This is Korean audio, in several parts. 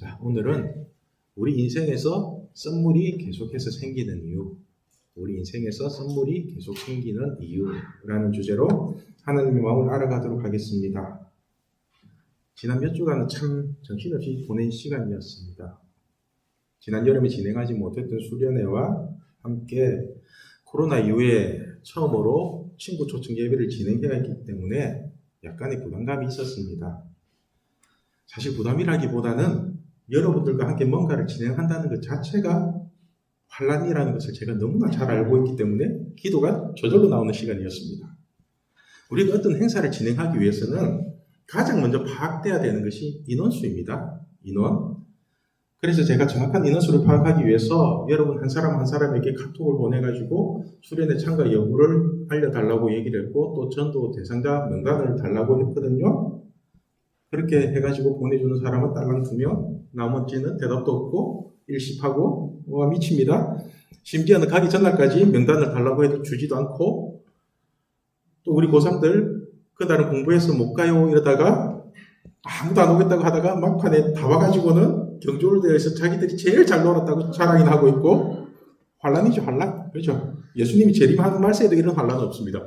자, 오늘은 우리 인생에서 썸물이 계속해서 생기는 이유, 우리 인생에서 썸물이 계속 생기는 이유라는 주제로 하나님의 마음을 알아가도록 하겠습니다. 지난 몇 주간은 참 정신없이 보낸 시간이었습니다. 지난 여름에 진행하지 못했던 수련회와 함께 코로나 이후에 처음으로 친구 초청 예배를 진행해야 했기 때문에 약간의 부담감이 있었습니다. 사실 부담이라기보다는 여러분들과 함께 뭔가를 진행한다는 것 자체가 환란이라는 것을 제가 너무나 잘 알고 있기 때문에 기도가 저절로 나오는 시간이었습니다. 우리가 어떤 행사를 진행하기 위해서는 가장 먼저 파악돼야 되는 것이 인원수입니다. 인원. 그래서 제가 정확한 인원수를 파악하기 위해서 여러분 한 사람 한 사람에게 카톡을 보내가지고 수련회 참가 여부를 알려달라고 얘기를 했고 또 전도 대상자 명단을 달라고 했거든요. 그렇게 해가지고 보내주는 사람은 딸랑 2명, 나머지는 대답도 없고 일십하고 와 미칩니다. 심지어는 가기 전날까지 명단을 달라고 해도 주지도 않고 또 우리 고3들 그날은 공부해서 못 가요 이러다가 아무도 안 오겠다고 하다가 막판에 다 와가지고는 경주월드에서 자기들이 제일 잘 놀았다고 자랑이나 하고 있고 환란이죠, 환란. 그렇죠. 예수님이 재림하는 말세에도 이런 환란은 없습니다.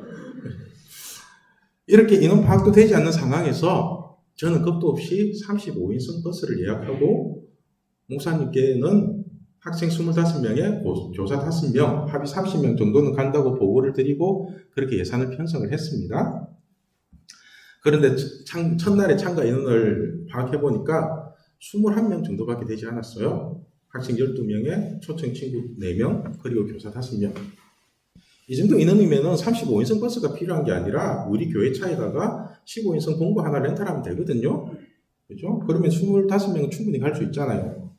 이렇게 인원 파악도 되지 않는 상황에서 저는 겁도 없이 35인승 버스를 예약하고 목사님께는 학생 25명에 교사 5명, 합의 30명 정도는 간다고 보고를 드리고 그렇게 예산을 편성을 했습니다. 그런데 첫날에 참가 인원을 파악해보니까 21명 정도밖에 되지 않았어요. 학생 12명에 초청 친구 4명, 그리고 교사 5명. 이 정도 인원이면 35인승 버스가 필요한 게 아니라 우리 교회 차에다가 15인승 봉고 하나 렌탈하면 되거든요. 그죠? 그러면 25명은 충분히 갈 수 있잖아요.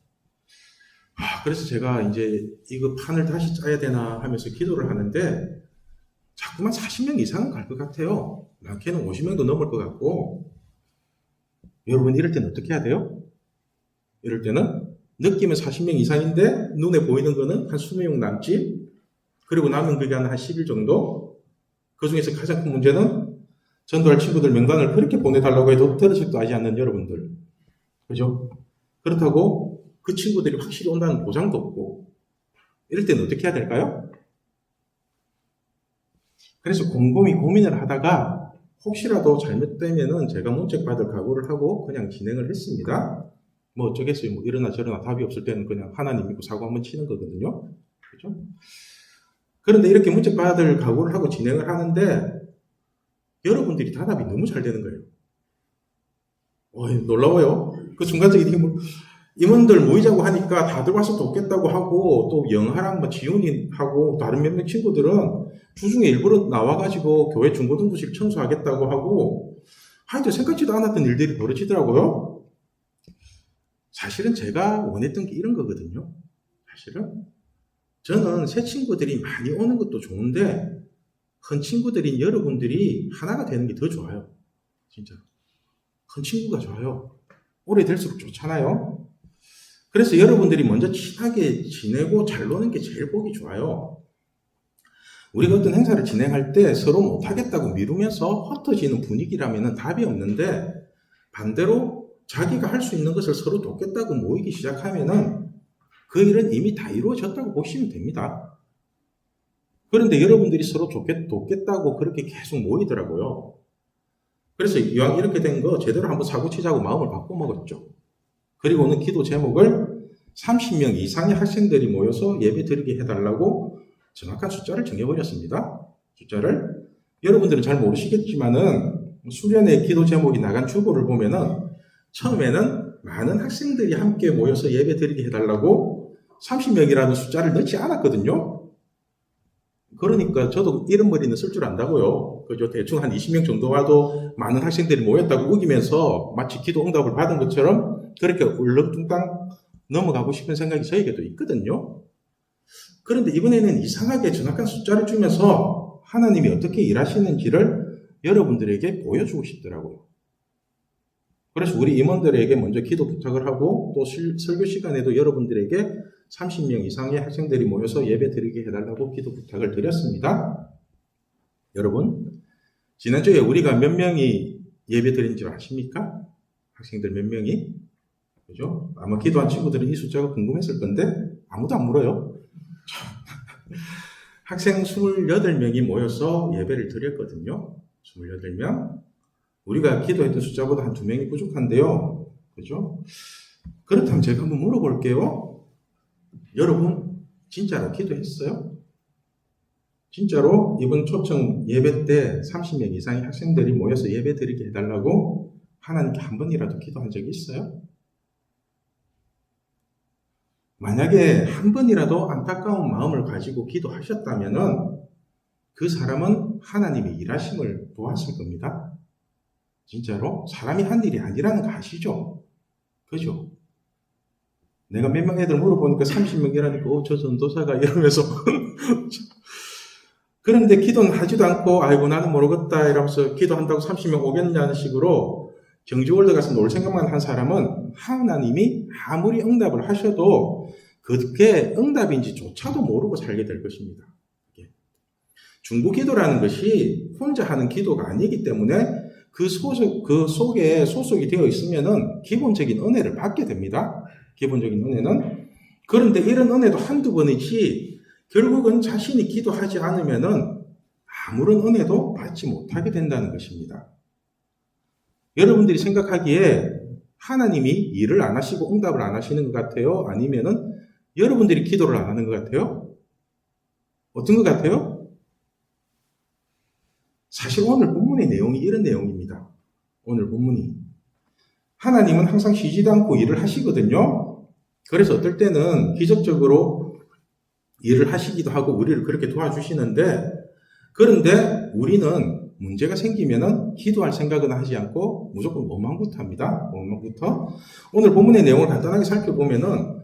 그래서 제가 이제 이거 판을 다시 짜야 되나 하면서 기도를 하는데 자꾸만 40명 이상은 갈 것 같아요. 많게는 50명도 넘을 것 같고. 여러분 이럴 때는 어떻게 해야 돼요? 이럴 때는 느낌은 40명 이상인데 눈에 보이는 거는 한 20명 남짓, 그리고 남은 기간 한 10일 정도. 그 중에서 가장 큰 문제는 전도할 친구들 명단을 그렇게 보내달라고 해도 들으지도 하지 않는 여러분들. 그죠? 그렇다고 그 친구들이 확실히 온다는 보장도 없고. 이럴 때는 어떻게 해야 될까요? 그래서 곰곰이 고민을 하다가 혹시라도 잘못되면은 제가 문책받을 각오를 하고 그냥 진행을 했습니다. 뭐 어쩌겠어요. 뭐 이러나 저러나 답이 없을 때는 그냥 하나님 믿고 사고 한번 치는 거거든요. 그죠? 그런데 이렇게 문책받을 각오를 하고 진행을 하는데 여러분들이 답이 너무 잘 되는 거예요. 놀라워요. 그 순간적인 이게 임원들 모이자고 하니까 다들 와서 돕겠다고 하고 또 영하랑 뭐 지훈이 하고 다른 몇몇 친구들은 주중에 일부러 나와가지고 교회 중고등부실 청소하겠다고 하고 하여튼 생각지도 않았던 일들이 벌어지더라고요. 사실은 제가 원했던 게 이런 거거든요. 사실은 저는 새 친구들이 많이 오는 것도 좋은데 큰 친구들인 여러분들이 하나가 되는 게 더 좋아요. 진짜 큰 친구가 좋아요. 오래될수록 좋잖아요. 그래서 여러분들이 먼저 친하게 지내고 잘 노는 게 제일 보기 좋아요. 우리가 어떤 행사를 진행할 때 서로 못하겠다고 미루면서 흩어지는 분위기라면 답이 없는데 반대로 자기가 할 수 있는 것을 서로 돕겠다고 모이기 시작하면은 그 일은 이미 다 이루어졌다고 보시면 됩니다. 그런데 여러분들이 서로 돕겠다고 그렇게 계속 모이더라고요. 그래서 이왕 이렇게 된 거 제대로 한번 사고치자고 마음을 바꿔먹었죠. 그리고는 기도 제목을 30명 이상의 학생들이 모여서 예배 드리게 해달라고 정확한 숫자를 정해버렸습니다. 숫자를. 여러분들은 잘 모르시겠지만은 수련회 기도 제목이 나간 주보를 보면은 처음에는 많은 학생들이 함께 모여서 예배 드리게 해달라고 30명이라는 숫자를 넣지 않았거든요. 그러니까 저도 이런 머리는 쓸 줄 안다고요. 그죠? 대충 한 20명 정도 와도 많은 학생들이 모였다고 우기면서 마치 기도 응답을 받은 것처럼 그렇게 울렁뚱땅 넘어가고 싶은 생각이 저에게도 있거든요. 그런데 이번에는 이상하게 정확한 숫자를 주면서 하나님이 어떻게 일하시는지를 여러분들에게 보여주고 싶더라고요. 그래서 우리 임원들에게 먼저 기도 부탁을 하고 또 설교 시간에도 여러분들에게 30명 이상의 학생들이 모여서 예배 드리게 해달라고 기도 부탁을 드렸습니다. 여러분, 지난주에 우리가 몇 명이 예배 드린 줄 아십니까? 학생들 몇 명이? 그죠? 아마 기도한 친구들은 이 숫자가 궁금했을 건데 아무도 안 물어요. 학생 28명이 모여서 예배를 드렸거든요. 28명. 우리가 기도했던 숫자보다 한 2명이 부족한데요. 그죠? 그렇다면 제가 한번 물어볼게요. 여러분, 진짜로 기도했어요? 진짜로 이번 초청 예배 때 30명 이상의 학생들이 모여서 예배 드리게 해달라고 하나님께 한 번이라도 기도한 적이 있어요? 만약에 한 번이라도 안타까운 마음을 가지고 기도하셨다면은 그 사람은 하나님의 일하심을 보았을 겁니다. 진짜로 사람이 한 일이 아니라는 거 아시죠? 그죠? 내가 몇 명 애들 물어보니까 30명이라니까 저 전도사가 이러면서 그런데 기도는 하지도 않고 아이고 나는 모르겠다 이러면서 기도한다고 30명 오겠냐는 식으로 경주월드 가서 놀 생각만 한 사람은 하나님이 아무리 응답을 하셔도 그게 응답인지조차도 모르고 살게 될 것입니다. 중보기도라는 것이 혼자 하는 기도가 아니기 때문에 그 속에 소속이 되어 있으면은 기본적인 은혜를 받게 됩니다. 기본적인 은혜는. 그런데 이런 은혜도 한두 번이지 결국은 자신이 기도하지 않으면은 아무런 은혜도 받지 못하게 된다는 것입니다. 여러분들이 생각하기에 하나님이 일을 안 하시고 응답을 안 하시는 것 같아요? 아니면은 여러분들이 기도를 안 하는 것 같아요? 어떤 것 같아요? 사실 오늘 본문의 내용이 이런 내용입니다. 오늘 본문이. 하나님은 항상 쉬지도 않고 일을 하시거든요. 그래서 어떨 때는 기적적으로 일을 하시기도 하고 우리를 그렇게 도와주시는데 그런데 우리는 문제가 생기면은 기도할 생각은 하지 않고 무조건 원망부터 합니다. 원망부터. 오늘 본문의 내용을 간단하게 살펴보면은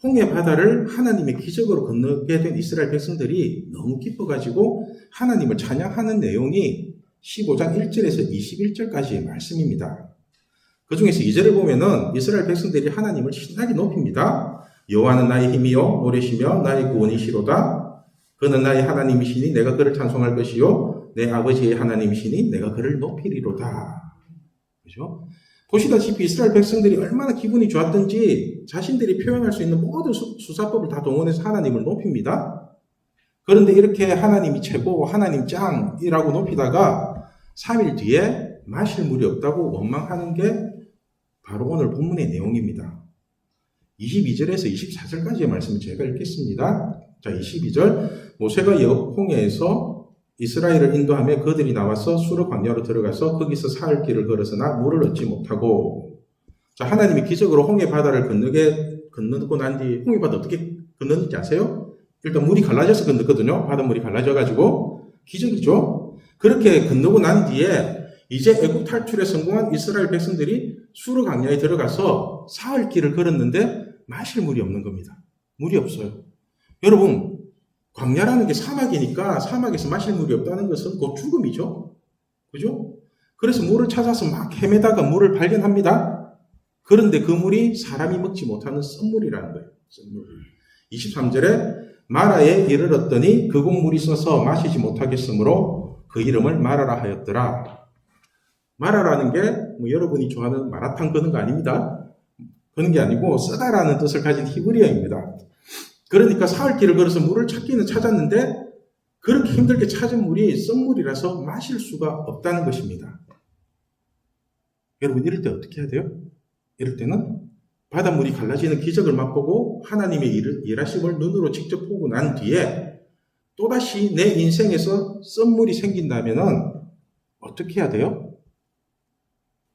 홍해 바다를 하나님의 기적으로 건너게 된 이스라엘 백성들이 너무 기뻐가지고 하나님을 찬양하는 내용이 15장 1절에서 21절까지의 말씀입니다. 그 중에서 2절을 보면은 이스라엘 백성들이 하나님을 신나게 높입니다. 여호와는 나의 힘이요 노래시며 나의 구원이시로다. 그는 나의 하나님이시니 내가 그를 찬송할 것이요 내 아버지의 하나님이시니 내가 그를 높이리로다. 그죠? 보시다시피 이스라엘 백성들이 얼마나 기분이 좋았던지 자신들이 표현할 수 있는 모든 수사법을 다 동원해서 하나님을 높입니다. 그런데 이렇게 하나님이 최고, 하나님 짱이라고 높이다가 3일 뒤에 마실 물이 없다고 원망하는 게 바로 오늘 본문의 내용입니다. 22절에서 24절까지의 말씀을 제가 읽겠습니다. 자, 22절. 모세가 홍해에서 이스라엘을 인도하며 그들이 나와서 수르 광야로 들어가서 거기서 사흘 길을 걸어서나 물을 얻지 못하고. 자, 하나님이 기적으로 홍해 바다를 건너고 난 뒤 홍해 바다 어떻게 건너는지 아세요? 일단 물이 갈라져서 건넜거든요. 바닷물이 갈라져가지고 기적이죠. 그렇게 건너고 난 뒤에 이제 애국 탈출에 성공한 이스라엘 백성들이 수르 광야에 들어가서 사흘 길을 걸었는데 마실 물이 없는 겁니다. 물이 없어요. 여러분, 광야라는 게 사막이니까 사막에서 마실 물이 없다는 것은 곧 죽음이죠. 그죠? 그래서 물을 찾아서 막 헤매다가 물을 발견합니다. 그런데 그 물이 사람이 먹지 못하는 썬물이라는 거예요. 썬물. 23절에 마라에 이르렀더니 그곳 물이 써서 마시지 못하겠으므로 그 이름을 마라라 하였더라. 마라라는 게 뭐 여러분이 좋아하는 마라탕 그런 거 아닙니다. 그런 게 아니고 쓰다라는 뜻을 가진 히브리어입니다. 그러니까 사흘 길을 걸어서 물을 찾기는 찾았는데 그렇게 힘들게 찾은 물이 썬물이라서 마실 수가 없다는 것입니다. 여러분 이럴 때 어떻게 해야 돼요? 이럴 때는 바닷물이 갈라지는 기적을 맛보고 하나님의 일하심을 눈으로 직접 보고 난 뒤에 또다시 내 인생에서 썬물이 생긴다면 어떻게 해야 돼요?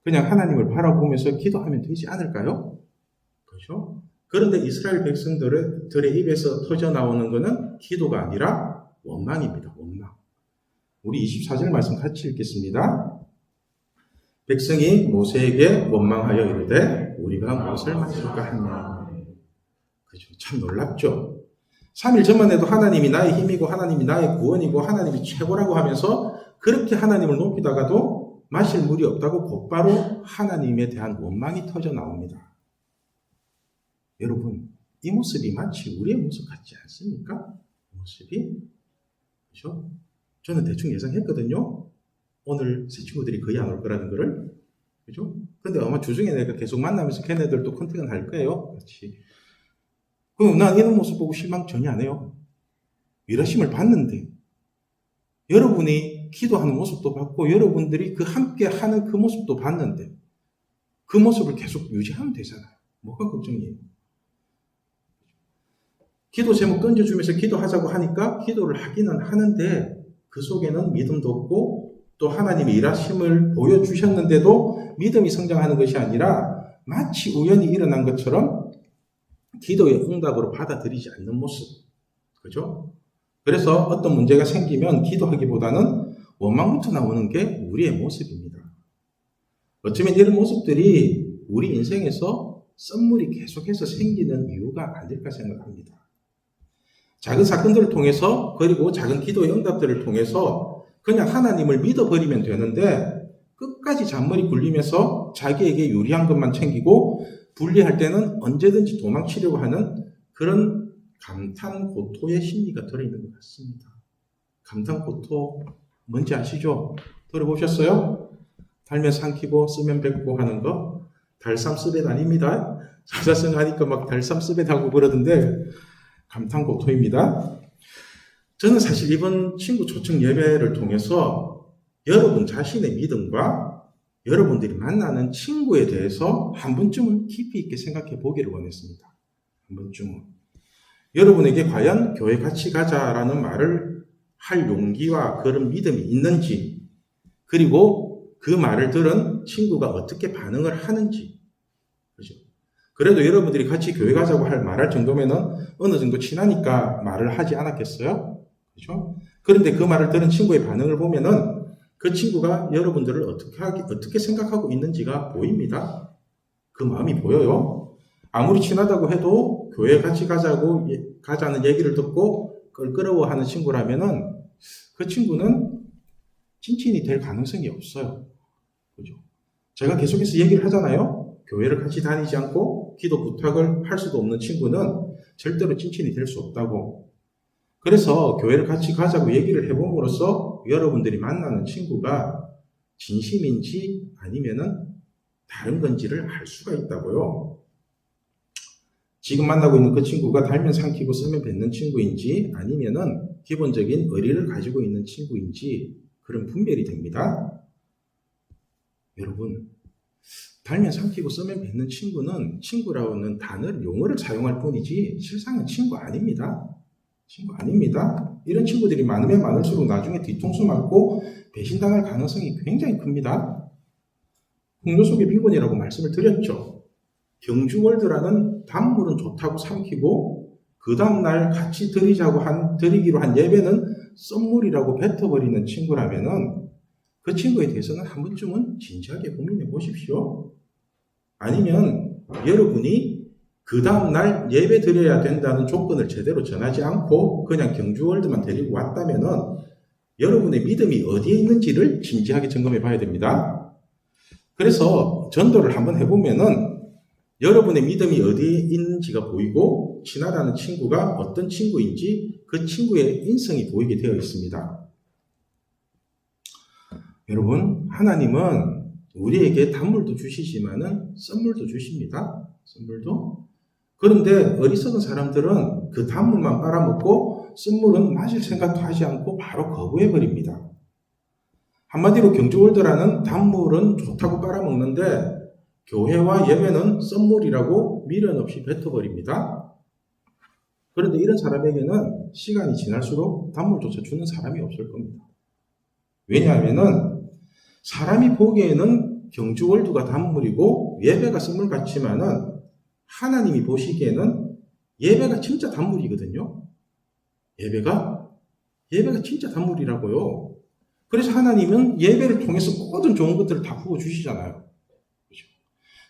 그냥 하나님을 바라보면서 기도하면 되지 않을까요? 그렇죠? 그런데 이스라엘 백성들의 입에서 터져나오는 것은 기도가 아니라 원망입니다. 원망. 우리 24절 말씀 같이 읽겠습니다. 백성이 모세에게 원망하여 이르되 우리가 무엇을 마실까 하냐. 그죠? 참 놀랍죠? 3일 전만 해도 하나님이 나의 힘이고 하나님이 나의 구원이고 하나님이 최고라고 하면서 그렇게 하나님을 높이다가도 마실 물이 없다고 곧바로 하나님에 대한 원망이 터져 나옵니다. 여러분, 이 모습이 마치 우리의 모습 같지 않습니까? 모습이. 그렇죠? 저는 대충 예상했거든요. 오늘 새 친구들이 거의 안 올 거라는 거를. 그죠? 근데 아마 주중에 내가 계속 만나면서 걔네들도 컨택은 할 거예요. 같이. 그럼 난 이런 모습 보고 실망 전혀 안 해요. 일하심을 봤는데, 여러분이 기도하는 모습도 봤고, 여러분들이 그 함께 하는 그 모습도 봤는데, 그 모습을 계속 유지하면 되잖아요. 뭐가 걱정이에요? 기도 제목 던져주면서 기도하자고 하니까 기도를 하기는 하는데, 그 속에는 믿음도 없고, 또 하나님의 일하심을 보여주셨는데도 믿음이 성장하는 것이 아니라 마치 우연히 일어난 것처럼 기도의 응답으로 받아들이지 않는 모습. 그죠? 그래서 어떤 문제가 생기면 기도하기보다는 원망부터 나오는 게 우리의 모습입니다. 어쩌면 이런 모습들이 우리 인생에서 썸물이 계속해서 생기는 이유가 아닐까 생각합니다. 작은 사건들을 통해서 그리고 작은 기도의 응답들을 통해서 그냥 하나님을 믿어버리면 되는데 끝까지 잔머리 굴리면서 자기에게 유리한 것만 챙기고 불리할 때는 언제든지 도망치려고 하는 그런 감탄고토의 심리가 들어있는 것 같습니다. 감탄고토 뭔지 아시죠? 들어보셨어요? 달면 삼키고 쓰면 뱉고 하는 거 달삼쓰벳 아닙니다. 자자성 하니까 막 달삼쓰벳 하고 그러던데 감탄고토입니다. 저는 사실 이번 친구 초청 예배를 통해서 여러분 자신의 믿음과 여러분들이 만나는 친구에 대해서 한 번쯤은 깊이 있게 생각해 보기를 원했습니다. 한 번쯤은. 여러분에게 과연 교회 같이 가자라는 말을 할 용기와 그런 믿음이 있는지, 그리고 그 말을 들은 친구가 어떻게 반응을 하는지. 그죠? 그래도 여러분들이 같이 교회 가자고 말할 정도면은 어느 정도 친하니까 말을 하지 않았겠어요? 그죠? 그런데 그 말을 들은 친구의 반응을 보면은 그 친구가 여러분들을 어떻게 생각하고 있는지가 보입니다. 그 마음이 보여요. 아무리 친하다고 해도 교회 같이 가자는 얘기를 듣고 껄끄러워하는 친구라면은 그 친구는 찐친이 될 가능성이 없어요. 그죠? 제가 계속해서 얘기를 하잖아요. 교회를 같이 다니지 않고 기도 부탁을 할 수도 없는 친구는 절대로 찐친이 될 수 없다고. 그래서 교회를 같이 가자고 얘기를 해봄으로써 여러분들이 만나는 친구가 진심인지 아니면은 다른 건지를 알 수가 있다고요. 지금 만나고 있는 그 친구가 달면 삼키고 쓰면 뱉는 친구인지 아니면은 기본적인 의리를 가지고 있는 친구인지 그런 분별이 됩니다. 여러분, 달면 삼키고 쓰면 뱉는 친구는 친구라는 단어를 용어를 사용할 뿐이지 실상은 친구 아닙니다. 친구 아닙니다. 이런 친구들이 많으면 많을수록 나중에 뒤통수 맞고 배신당할 가능성이 굉장히 큽니다. 풍요 속의 비건이라고 말씀을 드렸죠. 경주월드라는 단물은 좋다고 삼키고 그 다음날 같이 드리기로 한 예배는 썸물이라고 뱉어버리는 친구라면은 그 친구에 대해서는 한 번쯤은 진지하게 고민해 보십시오. 아니면 여러분이 그 다음날 예배 드려야 된다는 조건을 제대로 전하지 않고 그냥 경주월드만 데리고 왔다면은 여러분의 믿음이 어디에 있는지를 진지하게 점검해 봐야 됩니다. 그래서 전도를 한번 해보면은 여러분의 믿음이 어디에 있는지가 보이고 친하다는 친구가 어떤 친구인지 그 친구의 인성이 보이게 되어 있습니다. 여러분, 하나님은 우리에게 단물도 주시지만은 선물도 주십니다. 선물도. 그런데 어리석은 사람들은 그 단물만 빨아먹고 선물은 마실 생각도 하지 않고 바로 거부해버립니다. 한마디로 경주월드라는 단물은 좋다고 빨아먹는데 교회와 예배는 선물이라고 미련 없이 뱉어버립니다. 그런데 이런 사람에게는 시간이 지날수록 단물조차 주는 사람이 없을 겁니다. 왜냐하면은 사람이 보기에는 경주월드가 단물이고 예배가 선물 같지만은 하나님이 보시기에는 예배가 진짜 단물이거든요. 예배가 진짜 단물이라고요. 그래서 하나님은 예배를 통해서 모든 좋은 것들을 다 부어주시잖아요.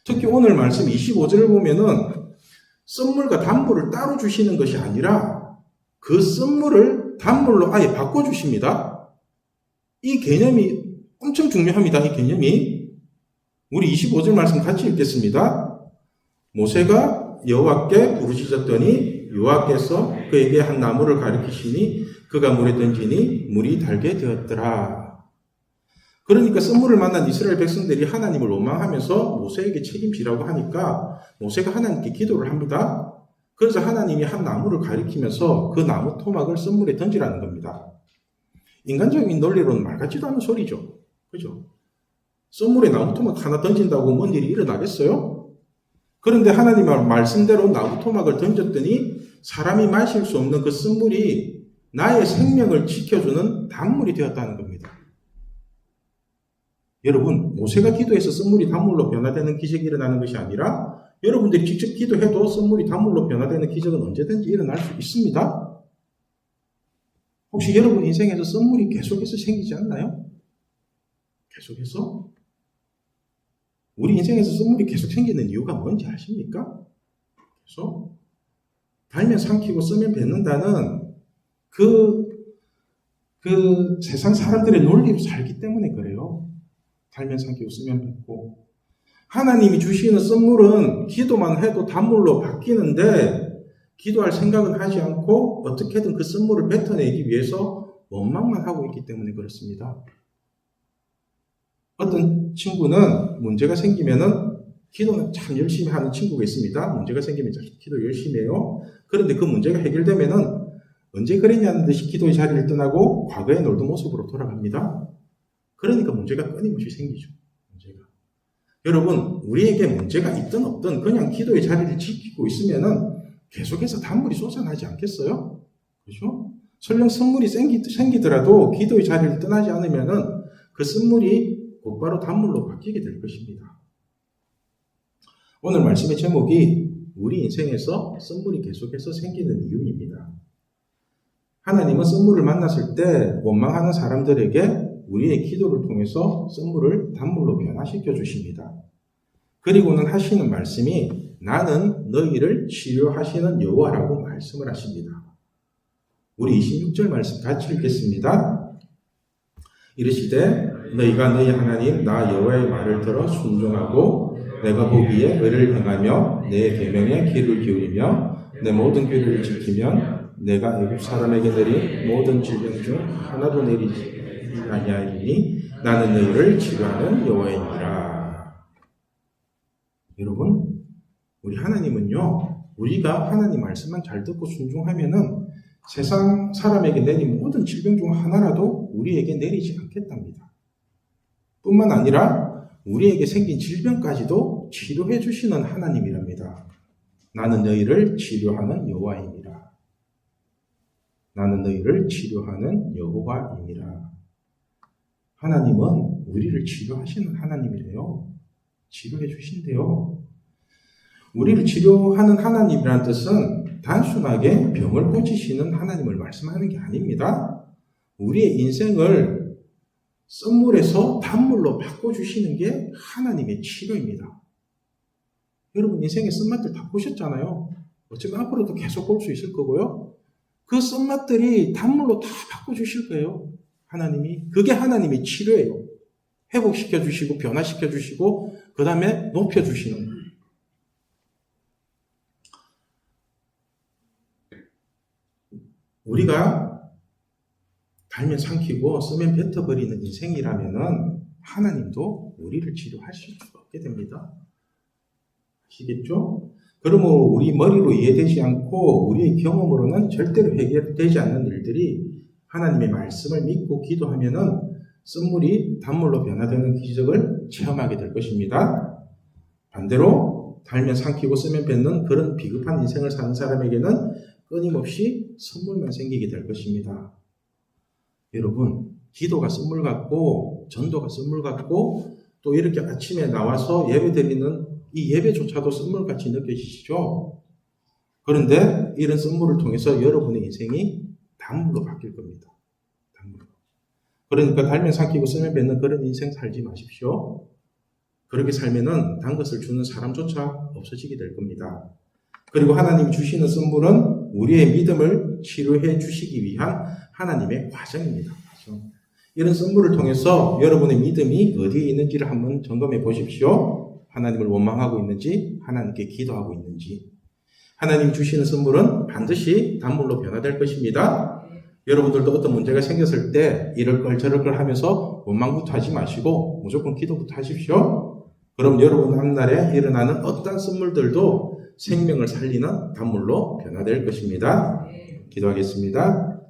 특히 오늘 말씀 25절을 보면은 선물과 단물을 따로 주시는 것이 아니라 그 선물을 단물로 아예 바꿔주십니다. 이 개념이 엄청 중요합니다. 이 개념이. 우리 25절 말씀 같이 읽겠습니다. 모세가 여호와께 부르짖었더니 여호와께서 그에게 한 나무를 가리키시니 그가 물에 던지니 물이 달게 되었더라. 그러니까 선물을 만난 이스라엘 백성들이 하나님을 원망하면서 모세에게 책임지라고 하니까 모세가 하나님께 기도를 합니다. 그래서 하나님이 한 나무를 가리키면서 그 나무 토막을 선물에 던지라는 겁니다. 인간적인 논리로는 말 같지도 않은 소리죠. 그죠? 선물에 나무 토막 하나 던진다고 뭔 일이 일어나겠어요? 그런데 하나님의 말씀대로 나무 토막을 던졌더니 사람이 마실 수 없는 그 선물이 나의 생명을 지켜주는 단물이 되었다는 겁니다. 여러분, 모세가 기도해서 선물이 단물로 변화되는 기적이 일어나는 것이 아니라 여러분들이 직접 기도해도 선물이 단물로 변화되는 기적은 언제든지 일어날 수 있습니다. 혹시 여러분 인생에서 선물이 계속해서 생기지 않나요? 계속해서? 우리 인생에서 선물이 계속 생기는 이유가 뭔지 아십니까? 그래서 달면 삼키고 쓰면 뱉는다는 그 세상 사람들의 논리로 살기 때문에 그래요. 달면 삼키고 쓰면 뱉고. 하나님이 주시는 선물은 기도만 해도 단물로 바뀌는데 기도할 생각은 하지 않고 어떻게든 그 선물을 뱉어내기 위해서 원망만 하고 있기 때문에 그렇습니다. 어떤 친구는 문제가 생기면은 기도는 참 열심히 하는 친구가 있습니다. 문제가 생기면 기도 열심히 해요. 그런데 그 문제가 해결되면은 언제 그랬냐는 듯이 기도의 자리를 떠나고 과거에 놀던 모습으로 돌아갑니다. 그러니까 문제가 끊임없이 생기죠. 문제가. 여러분, 우리에게 문제가 있든 없든 그냥 기도의 자리를 지키고 있으면은 계속해서 단물이 솟아나지 않겠어요? 그렇죠? 설령 선물이 생기더라도 기도의 자리를 떠나지 않으면은 그 선물이 곧바로 단물로 바뀌게 될 것입니다. 오늘 말씀의 제목이 우리 인생에서 선물이 계속해서 생기는 이유입니다. 하나님은 선물을 만났을 때 원망하는 사람들에게 우리의 기도를 통해서 선물을 단물로 변화시켜 주십니다. 그리고는 하시는 말씀이 나는 너희를 치료하시는 여호와라고 말씀을 하십니다. 우리 26절 말씀 같이 읽겠습니다. 이르시되 너희가 너희 하나님 나 여호와의 말을 들어 순종하고 내가 보기에 의를 행하며 내 계명에 귀를 기울이며 내 모든 규례를 지키면 내가 애굽 사람에게 내린 모든 질병 중 하나도 내리지 아니하리니 나는 너희를 치료하는 여호와이니라. 여러분, 우리 하나님은요, 우리가 하나님 말씀만 잘 듣고 순종하면은 세상 사람에게 내린 모든 질병 중 하나라도 우리에게 내리지 않겠답니다. 뿐만 아니라 우리에게 생긴 질병까지도 치료해 주시는 하나님이랍니다. 나는 너희를 치료하는 여호와이니라. 나는 너희를 치료하는 여호와이니라. 하나님은 우리를 치료하시는 하나님이래요. 치료해 주신대요. 우리를 치료하는 하나님이라는 뜻은 단순하게 병을 고치시는 하나님을 말씀하는 게 아닙니다. 우리의 인생을 선물에서 단물로 바꿔주시는 게 하나님의 치료입니다. 여러분 인생의 쓴맛들 다 보셨잖아요. 어쩌면 앞으로도 계속 볼 수 있을 거고요. 그 쓴맛들이 단물로 다 바꿔주실 거예요. 하나님이. 그게 하나님의 치료예요. 회복시켜 주시고 변화시켜 주시고 그 다음에 높여 주시는 거예요. 우리가 달면 삼키고 쓰면 뱉어버리는 인생이라면은 하나님도 우리를 치료하실 수가 없게 됩니다. 아시겠죠? 그러므로 우리 머리로 이해되지 않고 우리의 경험으로는 절대로 해결되지 않는 일들이 하나님의 말씀을 믿고 기도하면은 선물이 단물로 변화되는 기적을 체험하게 될 것입니다. 반대로 달면 삼키고 쓰면 뱉는 그런 비겁한 인생을 사는 사람에게는 끊임없이 선물만 생기게 될 것입니다. 여러분, 기도가 선물 같고 전도가 선물 같고 또 이렇게 아침에 나와서 예배 드리는 이 예배조차도 선물같이 느껴지시죠? 그런데 이런 선물을 통해서 여러분의 인생이 단물로 바뀔 겁니다. 단물로. 그러니까 달면 삼키고 쓰면 뱉는 그런 인생 살지 마십시오. 그렇게 살면은 단 것을 주는 사람조차 없어지게 될 겁니다. 그리고 하나님이 주시는 선물은 우리의 믿음을 치료해 주시기 위한 하나님의 과정입니다. 이런 선물을 통해서 여러분의 믿음이 어디에 있는지를 한번 점검해 보십시오. 하나님을 원망하고 있는지, 하나님께 기도하고 있는지. 하나님 주시는 선물은 반드시 단물로 변화될 것입니다. 여러분들도 어떤 문제가 생겼을 때 이럴 걸 저럴 걸 하면서 원망부터 하지 마시고 무조건 기도부터 하십시오. 그럼 여러분 앞날에 일어나는 어떤 선물들도 생명을 살리는 단물로 변화될 것입니다. 기도하겠습니다.